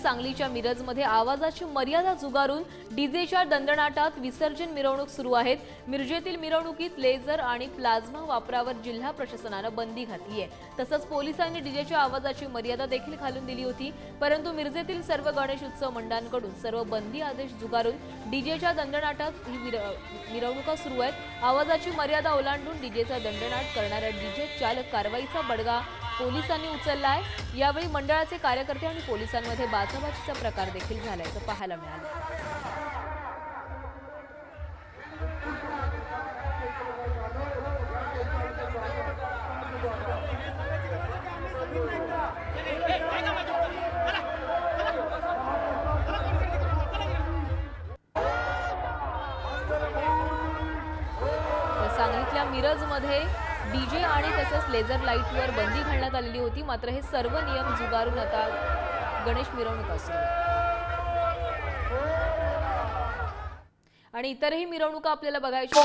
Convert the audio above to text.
सांगलीच्या मिरजमध्ये आवाजाची मर्यादा झुगारून डीजेच्या दणदणाटात विसर्जन मिरवणूक सुरू आहेत। मिरजेतील मिरवणुकीत लेझर आणि प्लाझ्मा वापरावर जिल्हा प्रशासनाने बंदी घातली आहे। तसंच पोलिसांनी डीजेच्या आवाजाची मर्यादा देखील घालून दिली होती, परंतु मिरजेतील सर्व गणेश उत्सव मंडळांकडून सर्व बंदी आदेश झुगारून डीजेच्या दणदणाटात ही मिरवणुका सुरू आहेत। आवाजाची मर्यादा ओलांडून डीजेचा दणदणाट करणाऱ्या डीजे चालक कारवाईचा बडगा पोलिसांनी उचललाय। यावेळी मंडळाचे कार्यकर्ते आणि पोलिसांमध्ये बाचाबाचीचा प्रकार देखील झाल्याचं पाहायला मिळालं। सांगलीतल्या मिरजमध्ये डीजे आणि तसंच लेझर लाईटवर बंदी घालण्यात आलेली होती, मात्र हे सर्व नियम झुगारून आता गणेश मिरवणूक सुरू आणि इतरही मिरवणुका आपल्याला बघायच्या